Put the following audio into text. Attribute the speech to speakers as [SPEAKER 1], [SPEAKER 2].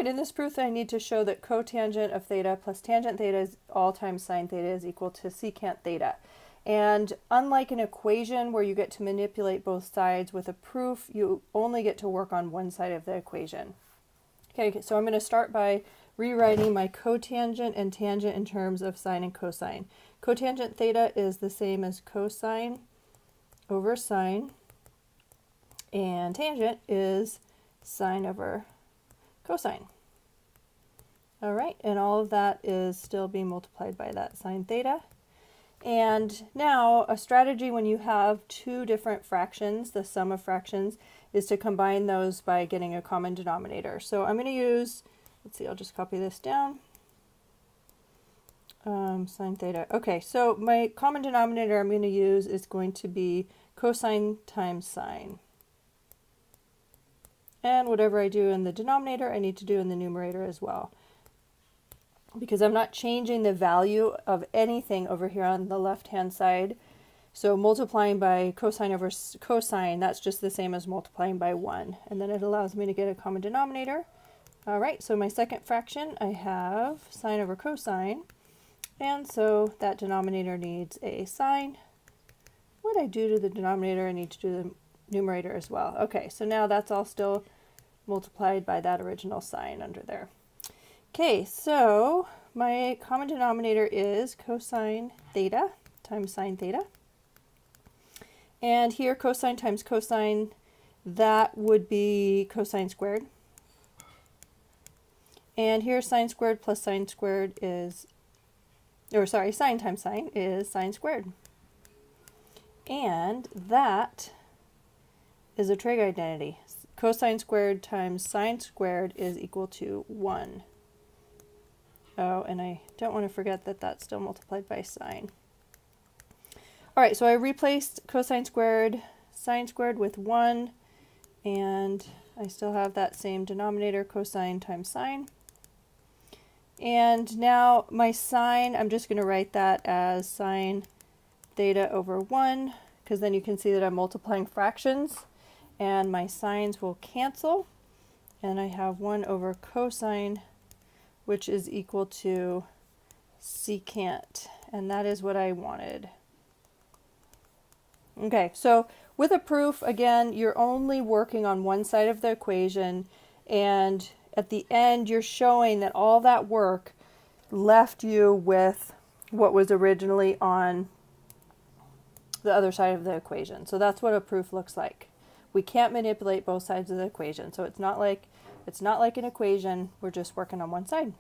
[SPEAKER 1] right, in this proof I need to show that cotangent of theta plus tangent theta is all times sine theta is equal to secant theta. And unlike an equation where you get to manipulate both sides, with a proof you only get to work on one side of the equation. Okay, so I'm going to start by rewriting my cotangent and tangent in terms of sine and cosine. Cotangent theta is the same as cosine over sine, and tangent is sine over cosine. All right, and all of that is still being multiplied by that sine theta. And now a strategy when you have two different fractions, the sum of fractions, is to combine those by getting a common denominator. So I'm going to use, let's see, I'll just copy this down. Sine theta. Okay, so my common denominator I'm going to use is going to be cosine times sine. And whatever I do in the denominator, I need to do in the numerator as well, because I'm not changing the value of anything over here on the left-hand side. So multiplying by cosine over cosine, that's just the same as multiplying by 1. And then it allows me to get a common denominator. All right, so my second fraction, I have sine over cosine. And so that denominator needs a sine. What I do to the denominator, I need to do the numerator as well. Okay, so now that's all still multiplied by that original sign under there. Okay, so my common denominator is cosine theta times sine theta. And here cosine times cosine, that would be cosine squared. And here sine squared plus sine squared is, or sorry, sine times sine is sine squared. And that is a trig identity. Cosine squared times sine squared is equal to 1. Oh, and I don't want to forget that that's still multiplied by sine. All right, so I replaced cosine squared, sine squared with 1, and I still have that same denominator, cosine times sine. And now my sine, I'm just going to write that as sine theta over 1, because then you can see that I'm multiplying fractions, and my sines will cancel, and I have 1 over cosine, which is equal to secant, and that is what I wanted. Okay, so with a proof, again, you're only working on one side of the equation, and at the end you're showing that all that work left you with what was originally on the other side of the equation. So that's what a proof looks like. We can't manipulate both sides of the equation, so it's not like an equation, we're just working on one side.